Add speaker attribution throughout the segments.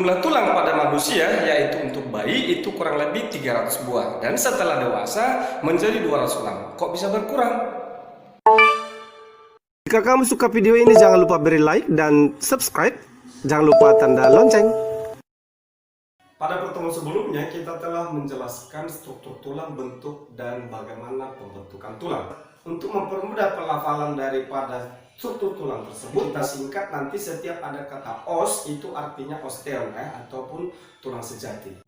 Speaker 1: Jumlah tulang pada manusia, yaitu untuk bayi, itu kurang lebih 300 buah. Dan setelah dewasa, menjadi 200 tulang. Kok bisa berkurang?
Speaker 2: Jika kamu suka video ini, jangan lupa beri like dan subscribe. Jangan lupa tanda lonceng.
Speaker 1: Pada pertemuan sebelumnya, kita telah menjelaskan struktur tulang, bentuk, dan bagaimana pembentukan tulang. Untuk mempermudah pelafalan daripada struktur tulang tersebut, kita singkat nanti setiap ada kata os, itu artinya osteon ataupun tulang sejati.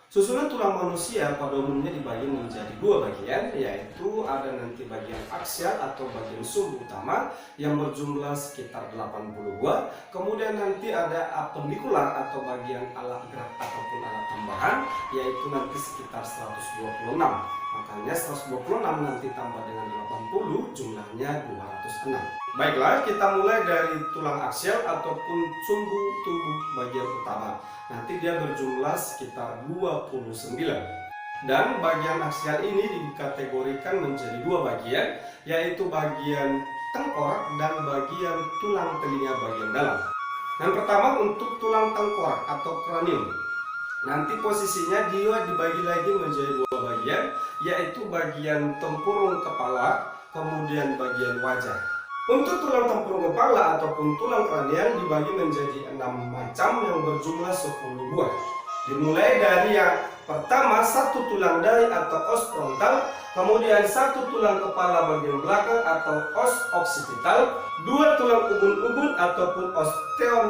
Speaker 1: Susunan tulang manusia pada umumnya dibagi menjadi dua bagian, yaitu ada nanti bagian aksial atau bagian sumbu utama yang berjumlah sekitar 80 buah. Kemudian nanti ada apendikular atau bagian alat gerak ataupun alat tambahan, yaitu nanti sekitar 126. Makanya 126 nanti tambah dengan 80 jumlahnya 206. Baiklah, kita mulai dari tulang aksial ataupun sumbu tubuh bagian utama. Nanti dia berjumlah sekitar 29. Dan bagian aksial ini dikategorikan menjadi dua bagian, yaitu bagian tengkorak dan bagian tulang telinga bagian dalam. Yang pertama untuk tulang tengkorak atau kranium. Nanti posisinya dia dibagi lagi menjadi dua bagian, yaitu bagian tempurung kepala, kemudian bagian wajah. Untuk tulang tempurung kepala ataupun tulang kranial dibagi menjadi 6 macam yang berjumlah 10 buah. Dimulai dari yang pertama, satu tulang dahi atau os frontal, kemudian satu tulang kepala bagian belakang atau os occipital, dua tulang ubun-ubun ataupun osteon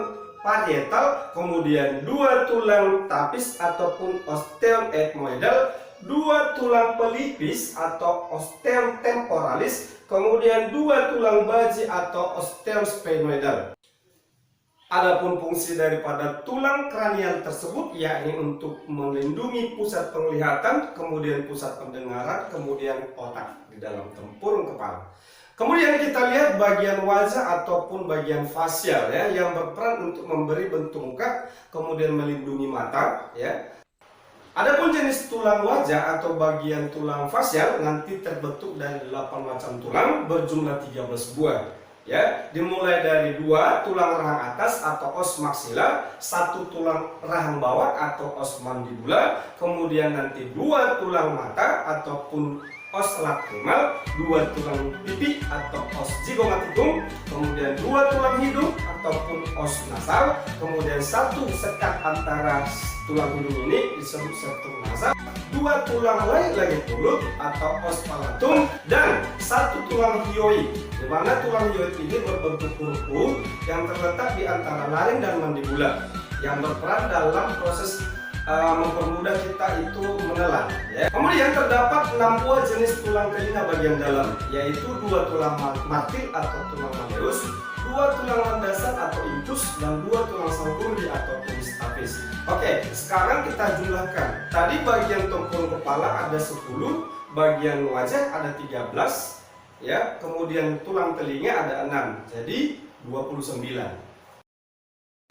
Speaker 1: parietal, kemudian dua tulang tapis ataupun osteon ethmoidal, dua tulang pelipis atau osteon temporalis, kemudian dua tulang baji atau osteon sphenoidal. Adapun fungsi daripada tulang kranial tersebut yakni untuk melindungi pusat penglihatan, kemudian pusat pendengaran, kemudian otak di dalam tempurung kepala. Kemudian kita lihat bagian wajah ataupun bagian fasial yang berperan untuk memberi bentuk muka, kemudian melindungi mata ya. Adapun jenis tulang wajah atau bagian tulang fasial nanti terbentuk dari 8 macam tulang berjumlah 13 buah. Ya, dimulai dari 2 tulang rahang atas atau os maksila, 1 tulang rahang bawah atau os mandibula, kemudian nanti 2 tulang mata ataupun os lacrimal, 2 tulang pipi atau os zygomaticum, kemudian 2 tulang hidung ataupun os nasal, kemudian 1 sekat antara tulang hidung ini disebut septum nasal, 2 tulang lain lagi mulut atau os palatum, dan 1 tulang hyoid, di mana tulang hyoid ini berbentuk huruf yang terletak di antara laring dan mandibula yang berperan dalam proses mempermudah kita itu menelan ya. Kemudian terdapat 6 buah jenis tulang telinga bagian dalam, yaitu 2 tulang martil atau tulang madeus, 2 tulang landasan atau intus, dan 2 tulang sangkurdi atau stapes. Oke, sekarang kita jumlahkan. Tadi bagian tempurung kepala ada 10, bagian wajah ada 13 ya, kemudian tulang telinga ada 6, jadi 29.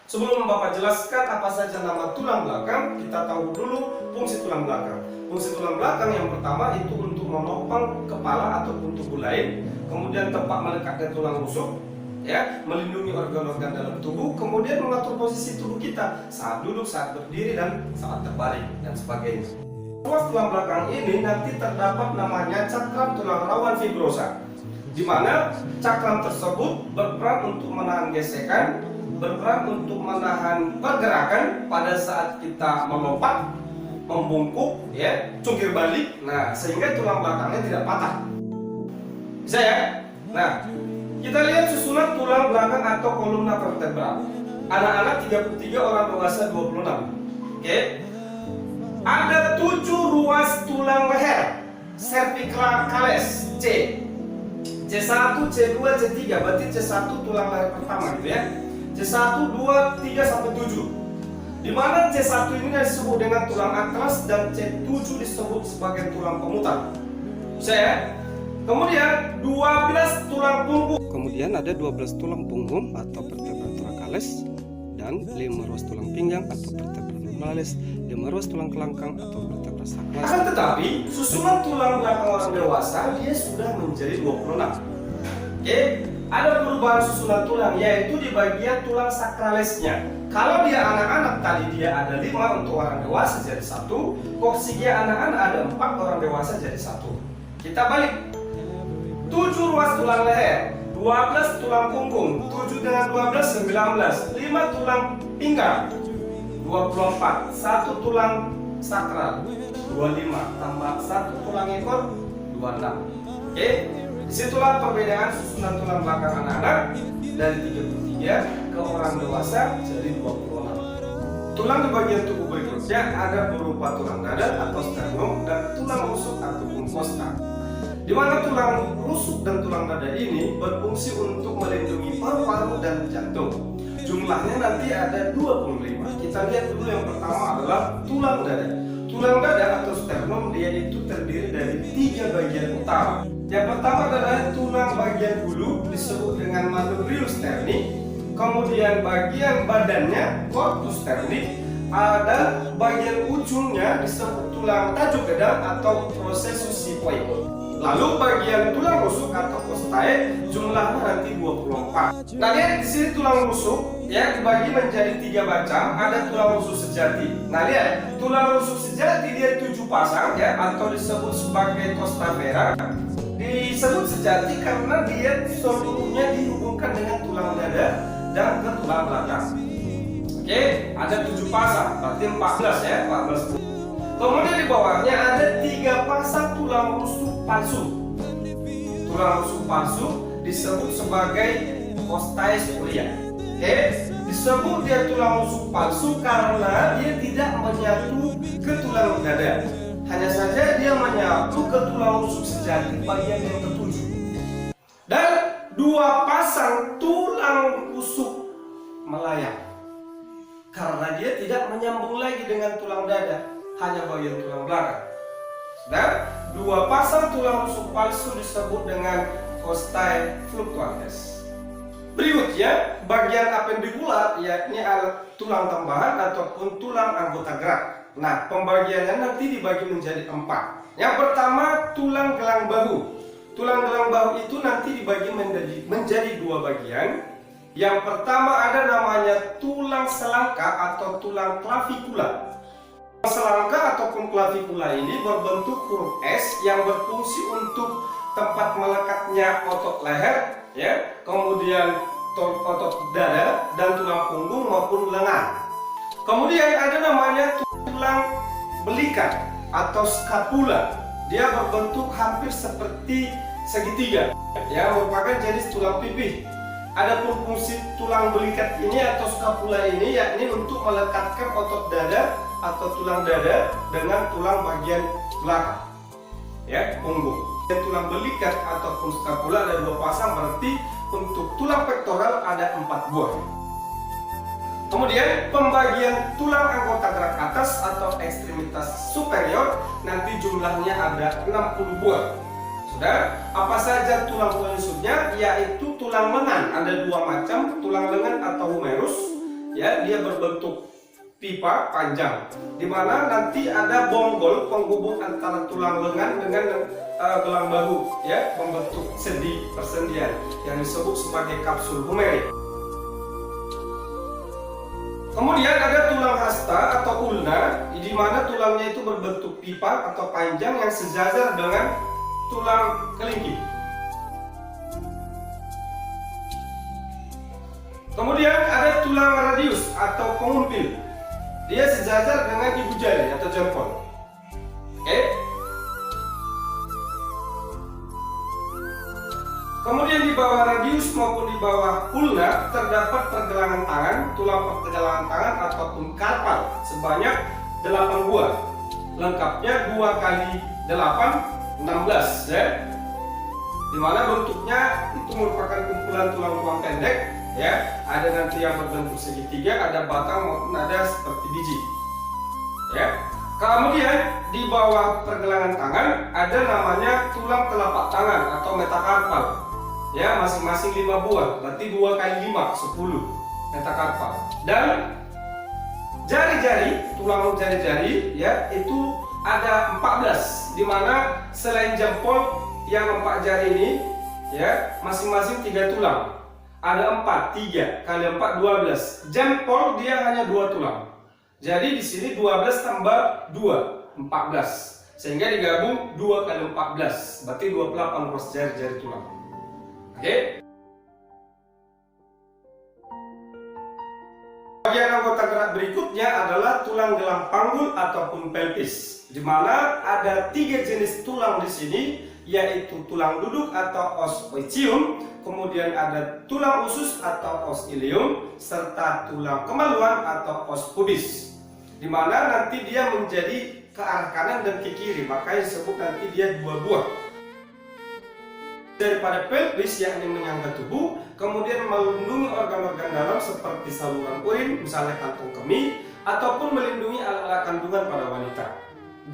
Speaker 1: Sebelum Bapak jelaskan apa saja nama tulang belakang, kita tahu dulu fungsi tulang belakang. Fungsi tulang belakang yang pertama itu untuk menopang kepala ataupun tubuh lain, kemudian tempat melekatkan tulang rusuk, ya, melindungi organ-organ dalam tubuh, kemudian mengatur posisi tubuh kita saat duduk, saat berdiri, dan saat terbaring, dan sebagainya. Ruas tulang belakang ini nanti terdapat namanya cakram tulang rawan fibrosa, di mana cakram tersebut berperan untuk menahan gesekan, berperan untuk menahan pergerakan pada saat kita melompat, membungkuk, ya, cungkir balik. Nah, sehingga tulang belakangnya tidak patah. Bisa ya? Nah, kita lihat susunan tulang belakang atau kolumna vertebra. Anak-anak 33, orang dewasa 26. Oke. Ada 7 ruas tulang leher, cervicales C. C1, C2, C3, berarti C1 tulang leher pertama gitu ya. C1, 2, 3 sampai 7. Di mana C1 ini disebut dengan tulang atlas dan C7 disebut sebagai tulang pemutar. Bisa ya? Kemudian 12 tulang punggung.
Speaker 2: Kemudian ada 12 tulang punggung atau vertebra thoracalis dan 5 ruas tulang pinggang atau vertebra lumbalis, 5 ruas tulang kelangkang atau vertebra sacral.
Speaker 1: Akan tetapi susunan tulang belakang orang dewasa dia sudah menjadi 26. Oke? Ada perubahan susunan tulang, yaitu di bagian tulang sakralisnya. Kalau dia anak-anak tadi dia ada 5 untuk orang dewasa jadi 1, koksigia anak-anak ada 4 orang dewasa jadi 1. Kita balik. 7 ruas tulang leher, 12 tulang punggung, 7 dengan 12 19, 5 tulang pinggang 24, 1 tulang sakral 25, tambah 1 tulang ekor 26. Oke, disitulah perbedaan susunan tulang belakang anak-anak dari 33 ke orang dewasa jadi 26. Tulang di bagian tubuh berikutnya ada berupa tulang dada atau sternum dan tulang rusuk ataupun kosta. Di mana tulang rusuk dan tulang dada ini berfungsi untuk melindungi paru-paru dan jantung. Jumlahnya nanti ada 25. Kita lihat dulu yang pertama adalah tulang dada. Tulang dada atau sternum dia itu terdiri dari 3 bagian utama. Yang pertama adalah tulang bagian bulu disebut dengan manubrium sterni. Kemudian bagian badannya corpus sterni. Ada bagian ujungnya disebut tulang tajuk gedang atau processus xiphoid. Lalu bagian tulang rusuk atau costae jumlahnya nanti 24. Nah, lihat di sini tulang rusuk ya dibagi menjadi 3 macam. Ada tulang rusuk sejati. Nah, lihat tulang rusuk sejati dia 7 pasang ya atau disebut sebagai costa vera. Disebut sejati karena dia seluruhnya dihubungkan dengan tulang dada dan ke tulang belakang. Oke, ada 7 pasang, berarti 14 ya, 14. Kemudian di bawahnya ada 3 pasang tulang rusuk palsu. Tulang rusuk palsu disebut sebagai costae spolia. Oke, disebut dia tulang rusuk palsu karena dia tidak menyatu ke tulang dada. Hanya saja dia menyatu ke tulang rusuk sejati bagian yang ketujuh. Dan 2 pasang tulang rusuk melayang. Karena dia tidak menyambung lagi dengan tulang dada, hanya bagian tulang belakang. Dan 2 pasang tulang rusuk palsu disebut dengan costae fluctuantes. Berikutnya, bagian apendikular yakni tulang tambahan ataupun tulang anggota gerak. Nah, pembagiannya nanti dibagi menjadi 4. Yang pertama, tulang gelang bahu. Tulang gelang bahu itu nanti dibagi menjadi 2 bagian. Yang pertama ada namanya tulang selangka atau tulang clavikula. Selangka ataupun clavikula ini berbentuk huruf S yang berfungsi untuk tempat melekatnya otot leher, ya, kemudian otot dada dan tulang punggung maupun lengan. Kemudian ada namanya tulang belikat atau scapula. Dia berbentuk hampir seperti segitiga, ya, merupakan jenis tulang pipih. Adapun fungsi tulang belikat ini atau scapula ini yakni untuk melekatkan otot dada atau tulang dada dengan tulang bagian belakang, ya, punggung. Dan tulang belikat ataupun scapula ada 2 pasang, berarti untuk tulang pektoral ada 4 buah. Kemudian pembagian tulang anggota gerak atas atau ekstremitas superior nanti jumlahnya ada 60 buah. Sudah, apa saja tulang penyusutnya? Yaitu tulang lengan, ada 2 macam, tulang lengan atau humerus, ya, dia berbentuk pipa panjang, di mana nanti ada bonggol penghubung antara tulang lengan dengan gelang bahu, ya, membentuk sendi persendian yang disebut sebagai kapsul humerik. Kemudian ada tulang hasta atau ulna, di mana tulangnya itu berbentuk pipa atau panjang yang sejajar dengan tulang kelingking. Kemudian ada tulang radius atau pengumpil. Dia sejajar dengan ibu jari atau jempol. Oke. Kemudian di bawah radius maupun di bawah ulna terdapat pergelangan tangan, tulang pergelangan tangan ataupun karpal sebanyak 8 buah. Lengkapnya 2 kali 8 16, ya. Dimana bentuknya itu merupakan kumpulan tulang-tulang pendek, ya. Ada nanti yang berbentuk segitiga, ada batang maupun ada seperti biji, ya. Kemudian di bawah pergelangan tangan ada namanya tulang telapak tangan atau metakarpal, ya, masing-masing 5 buah, berarti 2 kali 5 10 metakarpal. Dan jari-jari, tulang jari-jari, ya, itu ada 14, di mana selain jempol yang 4 jari ini, ya, masing-masing 3 tulang. ada 4, 3 kali 4 12. Jempol dia hanya 2 tulang. Jadi di sini 12 tambah 2 14. Sehingga digabung 2 kali 14, berarti 28 ruas jari-jari tulang. Oke. Bagian anggota gerak berikutnya adalah tulang gelang panggul ataupun pelvis, di mana ada 3 jenis tulang di sini, yaitu tulang duduk atau os oicium, kemudian ada tulang usus atau os ilium, serta tulang kemaluan atau os pubis, di mana nanti dia menjadi ke arah kanan dan ke kiri, makanya disebut nanti dia 2 buah. Daripada pelvis yakni menyangga tubuh, kemudian melindungi organ-organ dalam seperti saluran urin, misalnya kantong kemih, ataupun melindungi alat-alat kandungan pada wanita.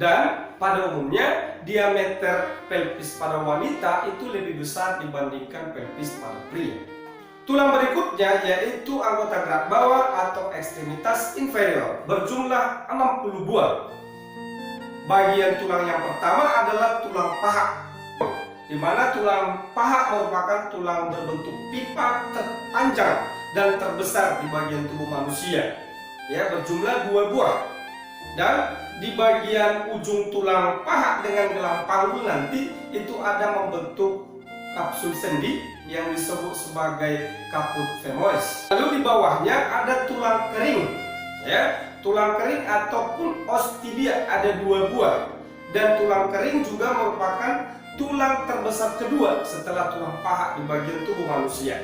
Speaker 1: Dan pada umumnya diameter pelvis pada wanita itu lebih besar dibandingkan pelvis pada pria. Tulang berikutnya yaitu anggota gerak bawah atau ekstremitas inferior, berjumlah 60 buah. Bagian tulang yang pertama adalah tulang paha, di mana tulang paha merupakan tulang berbentuk pipa terpanjang dan terbesar di bagian tubuh manusia, ya, berjumlah 2 buah. Dan di bagian ujung tulang paha dengan gelang panggul nanti itu ada membentuk kapsul sendi yang disebut sebagai caput femoris. Lalu di bawahnya ada tulang kering, ya, tulang kering ataupun os tibia ada 2 buah. Dan tulang kering juga merupakan tulang terbesar kedua setelah tulang paha di bagian tubuh manusia.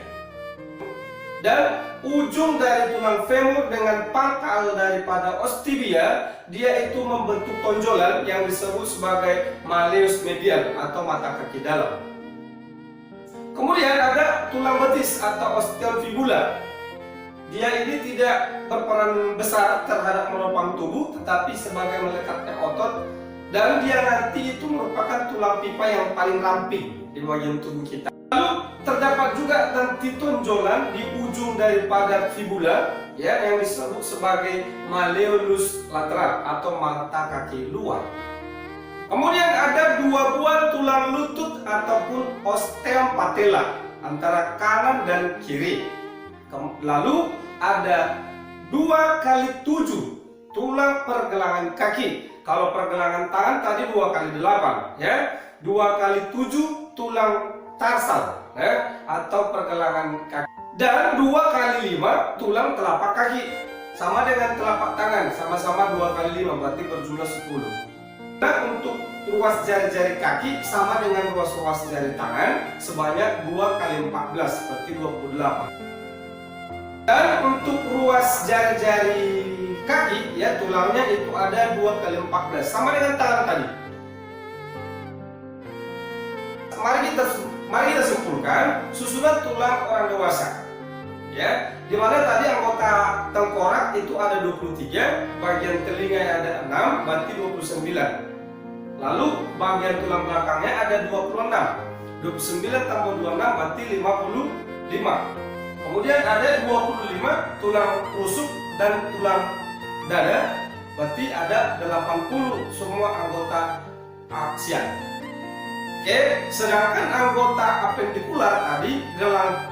Speaker 1: Dan ujung dari tulang femur dengan pangkal daripada os tibia, dia itu membentuk tonjolan yang disebut sebagai malleus medial atau mata kaki dalam. Kemudian ada tulang betis atau osteon fibula. Dia ini tidak berperan besar terhadap menopang tubuh, tetapi sebagai melekatkan otot. Dan dia nanti itu merupakan tulang pipa yang paling ramping di bagian tubuh kita. Lalu terdapat juga nanti tonjolan di ujung daripada fibula, ya, yang disebut sebagai malleolus lateral atau mata kaki luar. Kemudian ada 2 buah tulang lutut ataupun osteum patella antara kanan dan kiri. Lalu ada 2 kali 7 tulang pergelangan kaki. Kalau pergelangan tangan tadi 2 kali 8, ya, 2 kali 7 tulang tarsal, ya, atau pergelangan kaki. Dan 2 kali 5 tulang telapak kaki. Sama dengan telapak tangan, sama-sama 2 kali 5, berarti berjumlah 10. Dan untuk ruas jari-jari kaki sama dengan ruas-ruas jari tangan sebanyak 2 kali 14, berarti 28. Dan untuk ruas jari-jari kaki, ya, tulangnya itu ada 2 kali 14, sama dengan tangan tadi. Mari kita simpulkan susunan tulang orang dewasa, ya, dimana tadi anggota tengkorak itu ada 23, bagian telinga ada 6, berarti 29. Lalu bagian tulang belakangnya ada 26, 29 tambah 26 berarti 55. Kemudian ada 25 tulang rusuk dan tulang dada, berarti ada 80 semua anggota aksial. Oke, sedangkan anggota apendikular tadi, gelang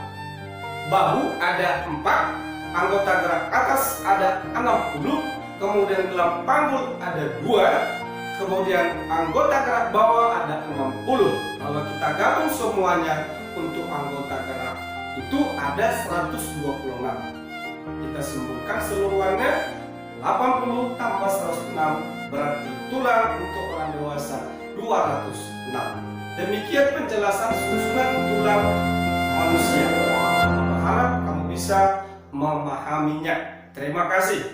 Speaker 1: bahu ada 4, anggota gerak atas ada 60, kemudian gelang panggul ada 2, kemudian anggota gerak bawah ada 60. Kalau kita gabung semuanya untuk anggota gerak itu ada 126. Kita simpulkan seluruhannya 80 tambah 106 berarti tulang untuk orang dewasa 206. Demikian penjelasan susunan tulang manusia. Harap kamu bisa memahaminya. Terima kasih.